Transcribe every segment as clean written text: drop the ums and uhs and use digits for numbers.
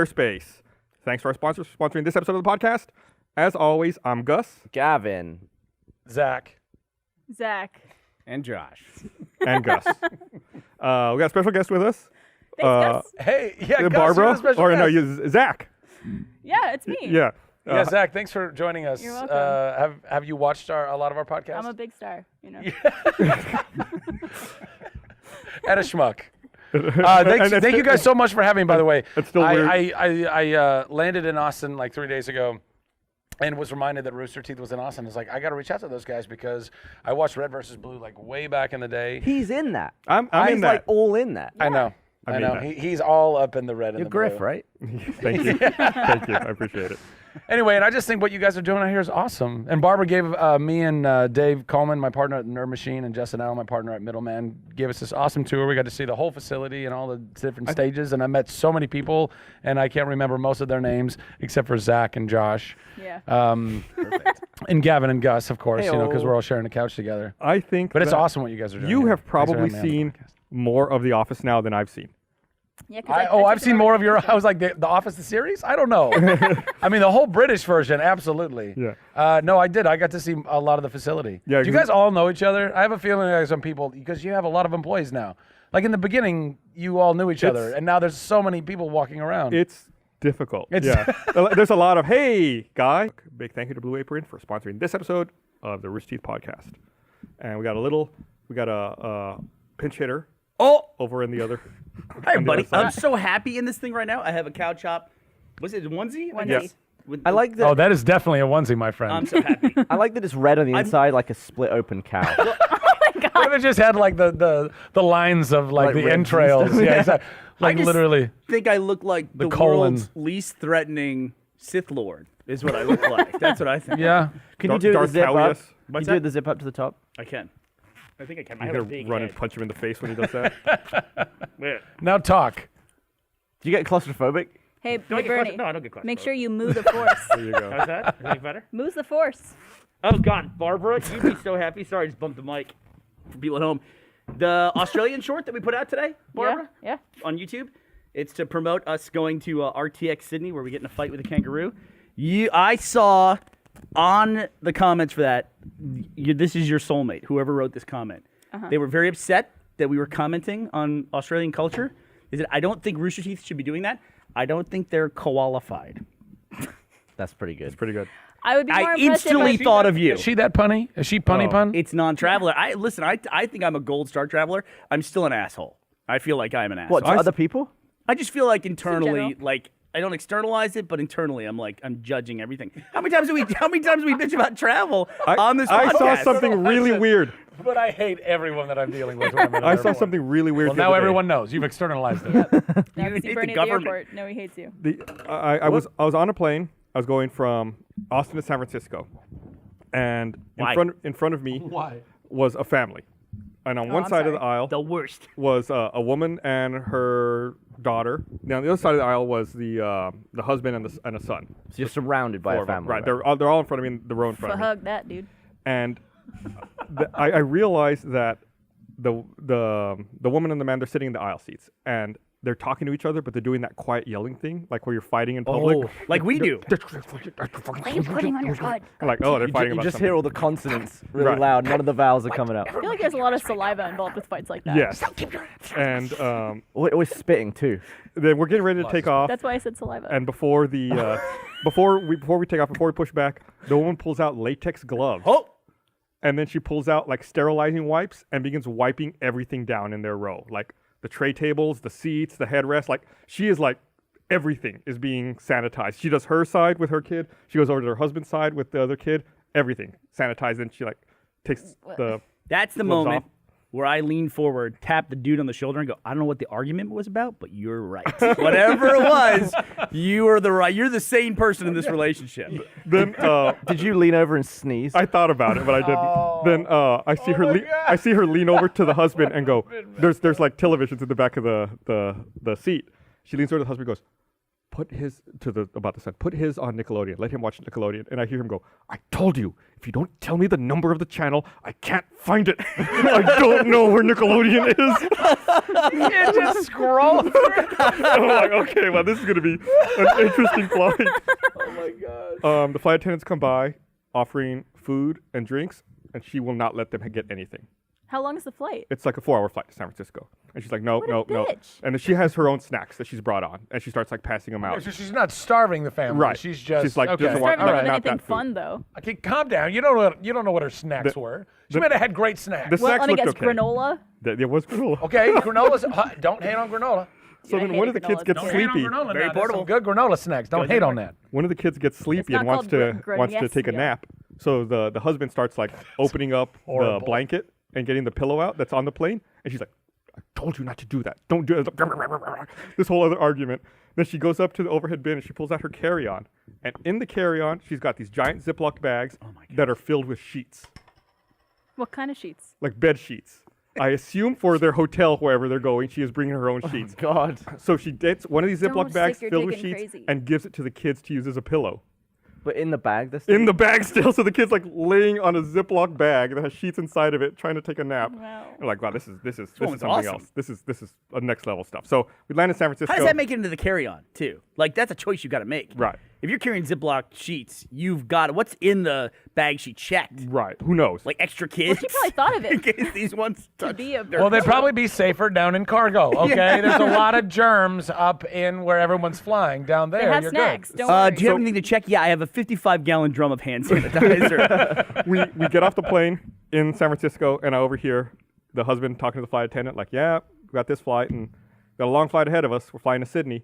Space. Thanks to our sponsors for sponsoring this episode of the podcast. As always, I'm Gus. Gavin. Zach. And Josh. And Gus. We got a special guest with us. Thanks, Gus. Hey, yeah, Gus, Barbara. you're the special Or guest. no, you, Zach. Yeah, it's me. Yeah. Yeah, Zach, thanks for joining us. You're welcome. Have you watched a lot of our podcasts? I'm a big star, you know. And a schmuck. Thank you guys so much for having me, by the way. It's still weird. I landed in Austin like 3 days ago and was reminded that Rooster Teeth was in Austin. It's like, I got to reach out to those guys because I watched Red vs. Blue like way back in the day. He's in that. I'm in He's that. like all in that. I know. I I mean know. that. He's all up in the red and You're the Griff, blue. right? Thank you. Thank you. I appreciate it. Anyway, and I just think what you guys are doing out here is awesome. And Barbara gave me and Dave Coleman, my partner at Nerd Machine, and Justin Allen, my partner at Middleman, gave us this awesome tour. We got to see the whole facility and all the different stages, and I met so many people, and I can't remember most of their names except for Zach and Josh. Yeah. Perfect. And Gavin and Gus, of course, Hey-o. because we're all sharing a couch together. I think But it's that awesome what you guys are doing. You here. have Thanks for probably having me on the seen podcast. more of The Office now than I've seen. Yeah, I I've took seen it more over of your. vacation. I was like the Office, the series. I don't know. I mean, the whole British version, absolutely. Yeah. No, I did. I got to see a lot of the facility. Yeah, Do you guys all know each other? I have a feeling like some people, because you have a lot of employees now. Like in the beginning, you all knew each other, and now there's so many people walking around. It's difficult. It's- Yeah. There's a lot of, hey, guy. Big thank you to Blue Apron for sponsoring this episode of the Rooster Teeth podcast. And we got a pinch hitter over in the other. Hi, on the buddy. other side. I'm so happy in this thing right now. I have a cow chop. Was it a onesie? I Onesie. guess? With- I like that. Oh, that is definitely a onesie, my friend. I'm so happy. I like that it's red on the inside, like a split open cow. What if it just had like the lines of like Like the ribs and entrails? stuff. Yeah, exactly. Like I just literally. think I look like the colon. world's least threatening Sith Lord is what I look like. That's what I think. Yeah. Can you do the Darth zip up? Callius. Can you What's do that? the zip up to the top? I can. I think I can. I You're have a going big to run head. and punch him in the face when he does that. Yeah. Now talk. Do you get claustrophobic? Hey, Do I hey get Burnie, no, I don't get claustrophobic. make sure you move the force. There you go. How's that? Is that better? Move the force. Oh, God. Barbara, you'd be so happy. Sorry, I just bumped the mic for people at home. The Australian short that we put out today, Barbara, Yeah. on YouTube, it's to promote us going to RTX Sydney where we get in a fight with a kangaroo. I saw on the comments for that, this is your soulmate, whoever wrote this comment. They were very upset that we were commenting on Australian culture. They said, I don't think Rooster Teeth should be doing that. I don't think they're qualified. That's pretty good. Pretty good. I would be more I impressed instantly if I thought of you. Is she that punny? Is she punny pun? It's non-traveler. I think I'm a gold star traveler. I'm still an asshole. I feel like I'm an asshole. What, to other people? I just feel like internally, general. like I don't externalize it, but internally, I'm judging everything. How many times do we bitch about travel on this I podcast? saw something really weird. But I hate everyone that I'm dealing with. When I'm at I an saw airport. something really weird. Well, the now other day. everyone knows. You've externalized it. Now You see hate the Burnie at the government. airport. No, he hates you. I was on a plane. I was going from Austin to San Francisco, and Why? in front of me Why? was a family, and on one I'm side of sorry. the aisle The worst. was a woman and her daughter. Now on the other side of the aisle was the husband and a son. So you're surrounded by Four a of them. family. Right, they're all in front of me in the row in front But of me. hug that, dude. And I realized that the woman and the man, they're sitting in the aisle seats and they're talking to each other, but they're doing that quiet yelling thing, like where you're fighting in public. Like we do. Why are you putting on your hood? Like, oh, they're You, fighting you about just something. hear all the consonants really Right. loud. None of the vowels are coming out. I feel like there's a lot of saliva involved with fights like that. Yes. And Always spitting too. then we're getting ready to take off. That's why I said saliva. And before the before we take off, before we push back, the woman pulls out latex gloves. Oh, And then she pulls out like sterilizing wipes and begins wiping everything down in their row. Like the tray tables, the seats, the headrest. Like she is like everything is being sanitized. She does her side with her kid. She goes over to her husband's side with the other kid. Everything sanitized. And she like takes the that's the gloves moment off. where I lean forward, tap the dude on the shoulder, and go, I don't know what the argument was about, but you're right. Whatever it was, you are the right. You're the sane person in this relationship. Then Did you lean over and sneeze? I thought about it, but I didn't. Then I see her. I see her lean over to the husband and go. There's like televisions in the back of the seat. She leans over to the husband and goes, put his put his on Nickelodeon. Let him watch Nickelodeon. And I hear him go, I told you, if you don't tell me the number of the channel, I can't find it. I don't know where Nickelodeon is. You just scroll through. I'm like, okay, well, this is going to be an interesting flight. Oh my god. The flight attendants come by offering food and drinks, and she will not let them get anything. How long is the flight? It's like a 4-hour flight to San Francisco. And she's like, no. What a bitch. And then she has her own snacks that she's brought on, and she starts like passing them out. So she's not starving the family. Right. She's like, okay. doesn't want Starving not with that anything food. fun though. Okay, calm down. You don't know what her snacks were. She might have had great snacks. The Well, snacks let me looked guess, okay. granola. There was granola. Okay, granola's don't hate on granola. So I then one of the hated kids granola gets as a Don't hate on sleepy. granola. Very now. There's some portable. good granola snacks. Don't hate on that. One of the kids gets sleepy and not wants called to take a granola. nap. So the husband starts like opening up the Horrible. blanket and getting the pillow out that's on the plane, and she's like, I told you not to do that. Don't do it. This whole other argument. Then she goes up to the overhead bin and she pulls out her carry-on. And in the carry-on, she's got these giant Ziploc bags that are filled with sheets, What kind of sheets? like bed sheets. I assume for their hotel, wherever they're going, she is bringing her own sheets. God. So she gets one of these Don't Ziploc bags stick your filled with dick in sheets crazy. and gives it to the kids to use as a pillow. But in the bag, this In the bag still, so the kid's like laying on a Ziploc bag that has sheets inside of it, trying to take a nap. Wow. You're like, wow, this is one's something awesome. else. This is a next level stuff. So we land in San Francisco. How does that make it into the carry-on too? Like that's a choice you got to make. Right. If you're carrying Ziploc sheets, you've got what's in the bag she checked. Right. Who knows? Like extra kids. She probably thought of in it case these ones to touch be a. Well, they'd probably be safer down in cargo. Okay, there's a lot of germs up in where everyone's flying down there. They have You're snacks. good. Don't worry. do you have anything to check? Yeah, I have a 55-gallon drum of hand sanitizer. we get off the plane in San Francisco, and I overhear the husband talking to the flight attendant, like, yeah, we got this flight, and got a long flight ahead of us. We're flying to Sydney.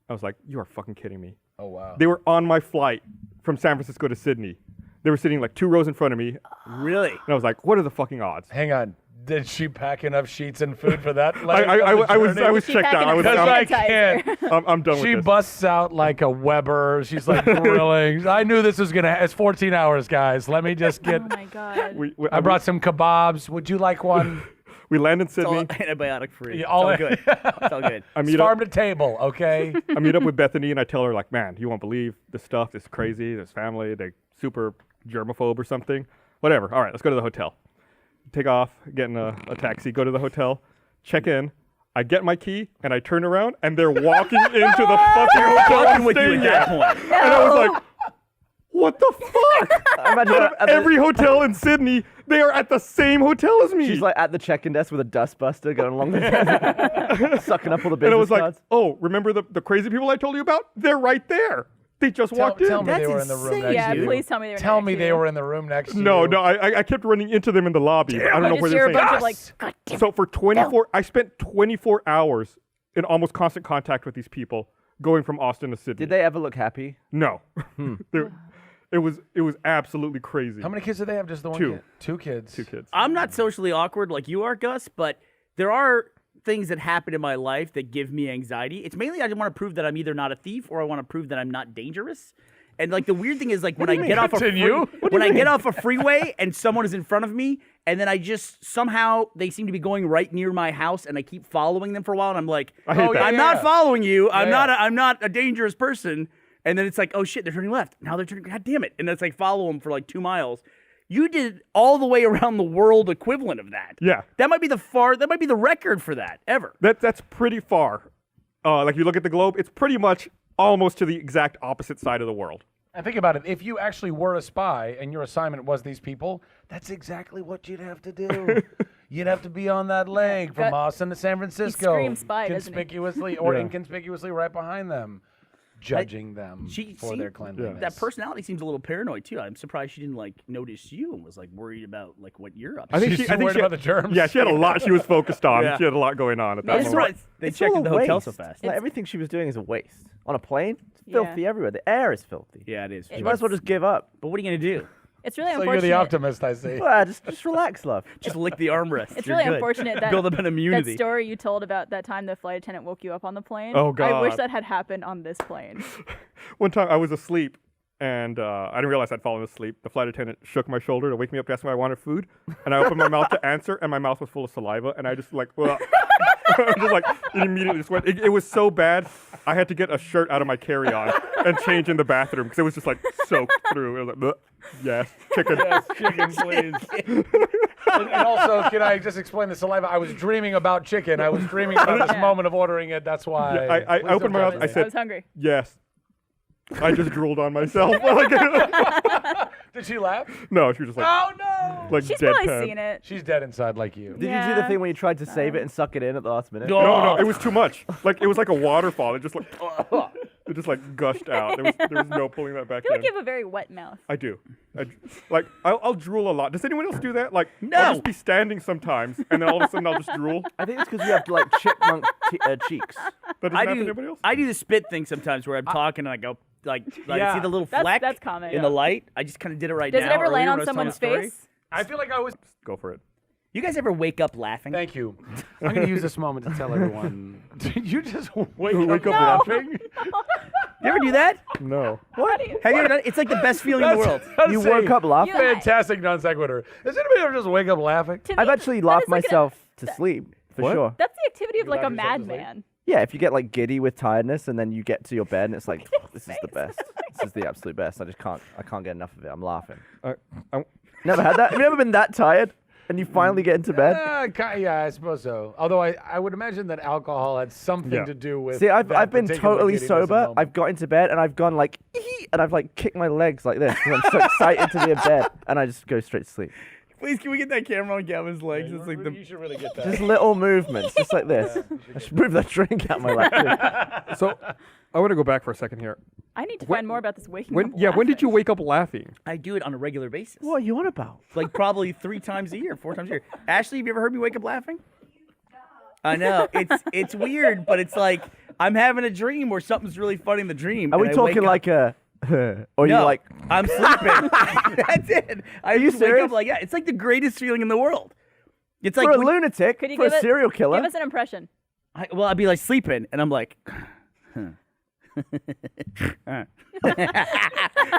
I was like, you are fucking kidding me. Oh wow. They were on my flight from San Francisco to Sydney. They were sitting like 2 rows in front of me, really? and I was like, what are the fucking odds? Hang on. Did she pack enough sheets and food for that? I was She checked out. packing I was up Because I sanitizer. can't. I'm done with She this. busts out like a Weber. She's like grilling. I knew this was gonna. It's 14 hours, guys. Let me just get. Oh my god. I brought some kebabs. Would you like one? We land in It's all Sydney. antibiotic free. Yeah, It's all- all good. It's all good. I It's meet farm up. to table, okay? I meet up with Bethany, and I tell her like, man, you won't believe this stuff. This crazy. This family. They super germaphobe or something. Whatever. All right, let's go to the hotel. Take off. Get in a taxi. Go to the hotel. Check in. I get my key and I turn around and they're walking into the fucking hotel I'm Walking with you staying at that at. point. And I was like, what the fuck? Imagine her at the- Every hotel in Sydney, they are at the same hotel as me. she's like at the check-in desk with a dustbuster going along the sucking up all the business and I was like, cards. oh, remember the crazy people I told you about? They're right there. They just walked in. Tell me they That's were in the room insane. next Yeah, to you. please tell me they were. Tell next me to they you. were in the room next to you. No, I kept running into them in the lobby. But I don't know I where just hear they're a bunch staying. of like, God damn So for 24, I spent 24 hours in almost constant contact with these people going from Austin to Sydney. Did they ever look happy? No. It was absolutely crazy. How many kids do they have? Just the one 2. kid? 2 kids. 2 kids. I'm not socially awkward like you are, Gus, but there are things that happen in my life that give me anxiety. It's mainly I just want to prove that I'm either not a thief or I want to prove that I'm not dangerous. And like the weird thing is like when I get off a Continue? when I get off a freeway and someone is in front of me and then I just somehow they seem to be going right near my house and I keep following them for a while and I'm like, I hate that. I'm not following you. I'm Yeah, I'm not a dangerous person. And then it's like, oh shit, they're turning left. Now they're turning. God damn it! And it's like follow them for like 2 miles. You did all the way around the world equivalent of that. Yeah. That might be the record for that ever. That's pretty far. Like you look at the globe, it's pretty much almost to the exact opposite side of the world. And think about it. If you actually were a spy and your assignment was these people, that's exactly what you'd have to do. You'd have to be on that leg from Got- Austin to San Francisco. screams spy, doesn't he? Conspicuously or inconspicuously right behind them, judging them She for seemed- their cleanliness. That personality seems a little paranoid too. I'm surprised she didn't like notice you and was like worried about like what you're up to. I think She's she, I think worried she about the germs. Yeah, she had a lot she was focused on. Yeah. She had a lot going on at that I'm moment. surprised they It's checked all in the a hotel so waste. fast. Like everything she was doing is a waste. On a plane, it's Yeah. filthy everywhere. The air is filthy. Yeah, it is. You might as well just give up. But what are you gonna do? It's really So unfortunate. you're the optimist, I see. Well, just relax, love. Just lick the armrest. It's You're really good. unfortunate that build up an that immunity. story you told about that time the flight attendant woke you up on the plane. Oh, I wish God. that had happened on this plane. One time I was asleep and I didn't realize I'd fallen asleep. The flight attendant shook my shoulder to wake me up to ask me if I wanted food, and I opened my mouth to answer, and my mouth was full of saliva, and I just like, just like it immediately just went. It was so bad, I had to get a shirt out of my carry-on and change in the bathroom because it was just like soaked through. It was like, yes, chicken. Yes, chicken, please. And also, can I just explain the saliva? I was dreaming about chicken. I was dreaming about this moment of ordering it. That's why. Yeah, I Please opened my don't mouth. judge I me. I said, was hungry. yes. I just drooled on myself. Did she laugh? No, she was just like, Oh no! like She's deadpan. probably seen it. She's dead inside like you. Did you do the Yeah. thing where you tried to save it and suck it in at the last minute? No, it was too much. Like it was like a waterfall. It just like it just like gushed out. There was no pulling that back I feel in. like you have a very wet mouth. I do. I'll drool a lot. Does anyone else do that? Like No. I'll just be standing sometimes, and then all of a sudden I'll just drool. I think it's because you have like chipmunk cheeks. That doesn't happen to anybody else. I do the spit thing sometimes where I'm talking and I go like Yeah. see the little That's- fleck that's common. in the light. I just kind of did it right Does now. it ever land earlier on when I was telling someone's a story. face? I feel like I was. Go for it. You guys ever wake up laughing? Thank you. I'm going to use this moment to tell everyone. Did you just wake Wake up up laughing? You ever do that? No. What? How do you? Have you ever done it? It's like the best feeling in the world. You woke up laughing? You- Fantastic non sequitur. Does anybody ever just wake up laughing? To I've me, actually that laughed is like myself to sleep, for What? sure. That's the activity of like a laugh yourself to sleep? madman. Yeah, if you get like giddy with tiredness and then you get to your bed and it's like, this is the best. This is the absolute best. I can't get enough of it. I'm laughing. I, Never had that? Have you ever been that tired and you finally get into bed? Yeah, I suppose so. Although I would imagine that alcohol had something Yeah. to do with. See, I've that been particular totally giddiness sober. moment. I've got into bed and I've gone like, "Ee," and I've like kicked my legs like this because I'm so excited to be in bed and I just go straight to sleep. Please, can we get that camera on Gavin's legs? It's like You should really get that. Just little movements, just like this. I should move that drink out my lap too. so I want to go back for a second here. I need to When- find more about this waking When up. when did you laughing. wake up laughing? I do it on a regular basis. What are you on about? Like probably 3 times a year, 4 times a year. Ashley, have you ever heard me wake up laughing? I know it's weird, but it's like I'm having a dream where something's really funny in the dream. Are we and I wake talking up- like a, or No, you like, I'm sleeping. That's it. I you just wake serious? up like, yeah, it's like the greatest feeling in the world. It's like for a when- lunatic, Could you for a give serial killer? Give us an impression. I'd be like sleeping, and I'm like,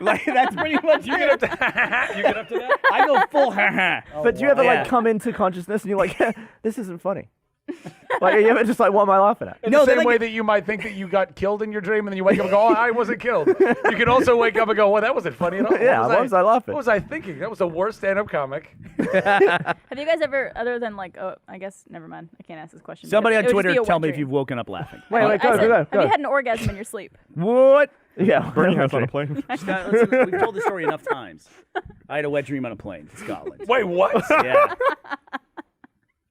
like that's pretty much You it. get up to that? I go full. But do you ever Yeah. like come into consciousness and you're like, this isn't funny? Like, are you ever just like, what am I laughing at? In No, the they're same like- way that you might think that you got killed in your dream, and then you wake up and go, "Oh, I wasn't killed." You can also wake up and go, "Well, that wasn't funny at all." Yeah, why was I laughing? What was I thinking? That was the worst stand-up comic. Have you guys ever, other than like, oh, I guess never mind. I can't ask this question. Somebody on because it would just Twitter be a tell wet me if dream. you've woken up laughing. Wait, I go, said, go, go. Have you had an orgasm in your sleep? What? Yeah, Burnie has on a plane. Scott, listen, we've told the story enough times. I had a wet dream on a plane to Scotland. Wait, what? Yeah.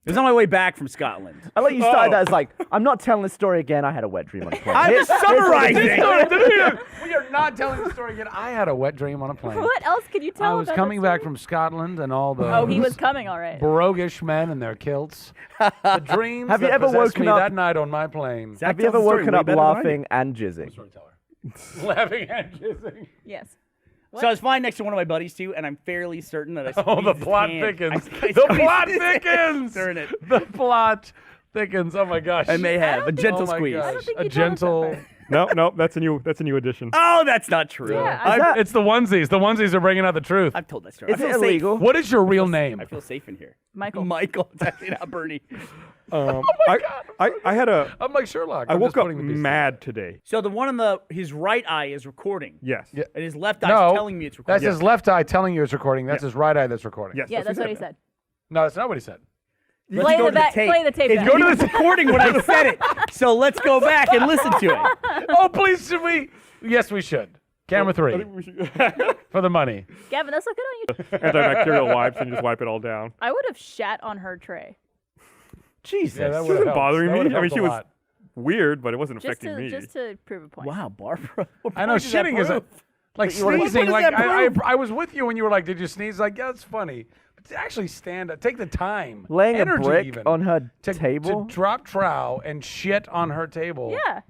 It was on my way back from Scotland. I like you started that as like, I'm not telling this story again. I had a wet dream on a plane. I'm Here's- just here's what it summarizing. is. We are not telling the story again. I had a wet dream on a plane. What else could you tell? I was about coming that back story? from Scotland and all the Oh, he was coming, all right. roguish men in their kilts. The dreams Have you that ever possessed woken me up- that night on my plane. Zach Have you tells ever the story woken way up better than I do. laughing and jizzing? Storyteller. Laughing and kissing. Yes. So I was flying next to one of my buddies too, and I'm fairly certain that I Oh, the squeezed his plot hand. thickens. I The plot squeezed his hand. thickens. Turn it. The plot thickens. Oh my gosh. I may have a think- gentle Oh my squeeze. gosh. I don't think A you told us that gentle. part. No, that's a new addition. Oh, that's not true. Yeah, that- It's the onesies. The onesies are bringing out the truth. I've told that story. Is I it feel safe. illegal? What is your real name? I feel safe in here. Michael. Michael. It's actually not Burnie. I had a. I'm like Sherlock. I I'm woke just up putting the pieces mad today. So the one on his right eye is recording. Yes. Yeah. And his left eye No, is telling me it's recording. That's his left eye telling you it's recording. That's his right eye that's recording. Yes. Yeah, that's what he said. No, that's not what he said. Let's Play go the to back. tape. Play the tape. It's back. go to the recording when I said it. So let's go back and listen to it. Oh, please, should we? Yes, we should. Camera 3 for the money. Gavin, that's look good on you. Antibacterial wipes and you just wipe it all down. I would have shat on her tray. Jesus. Yeah, that She would wasn't bothering me. I mean, she was lot. weird, but it wasn't Just affecting me. to prove a point. Wow, Barbara. What I know point does that shitting is prove? like you wanna- sneezing. What does Like that prove? I was with you when you were like, "Did you sneeze?" Like, yeah, that's funny. But to actually stand up, take the time, Laying a energy brick even, on her to table? to drop trowel and shit on her table. Yeah.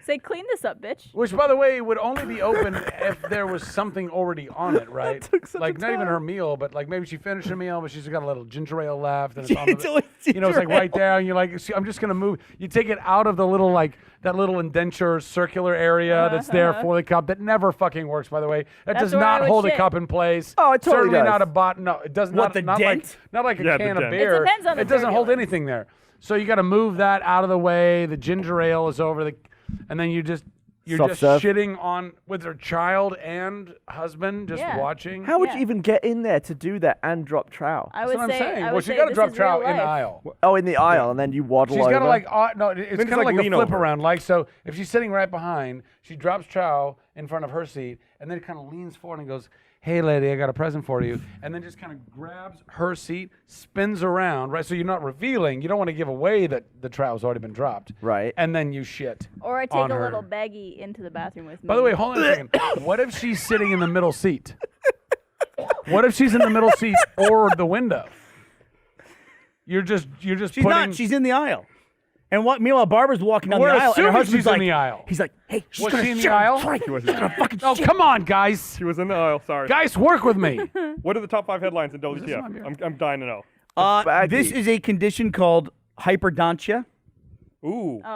Say, clean this up, bitch. Which, by the way, would only be open if there was something already on it, right? Like not even her meal, but like maybe she finished her meal, but she's got a little ginger ale left, and it's on It's always it's like ginger right ale. there, and you're like, see, I'm just gonna move. You take it out of the little like that little indenture circular area that's there for the cup that never fucking works. By the way, that That's does where I not would hold a shit. cup in place. Oh, it totally Certainly does. not a bot. No, it does What, not. the dent? Not like a Yeah, the can of dent. beer. It depends on the It doesn't hold turbulence. anything there. So you got to move that out of the way. The ginger ale is over the, and then you're just Soft serve. shitting on with her child and husband, just Yeah. watching. How would Yeah. you even get in there to do that and drop trow? I That's would what I'm say. saying. I Well, would she say got to this drop is trout real in the life. aisle. Oh, in the aisle, and then you waddle She's over. got to like, no, it's Then kind just, of like, like a lean flip over. around. Like, so if she's sitting right behind, she drops trow in front of her seat, and then kind of leans forward and goes, "Hey, lady, I got a present for you," and then just kind of grabs her seat, spins around, right? So you're not revealing. You don't want to give away that the trow's already been dropped, Right. And then you shit. Or I take on a her. little baggie into the bathroom with me. By the way, hold on a second. What if she's sitting in the middle seat? What if she's in the middle seat or the window? You're just She's putting. not. She's in the aisle. And what? Meanwhile, Barbara's walking down We're the aisle, and her assuming husband's she's in like, the aisle. He's like, "Hey, she's Was gonna she in the shit. aisle? Frank, She was. she's gonna fucking Oh, shit." come on, guys. She was in the aisle. Sorry. Guys, work with me. What are the top 5 headlines in this my WTF? beer? I'm dying to know. baggie. This is a condition called hyperdontia. Ooh. Oh,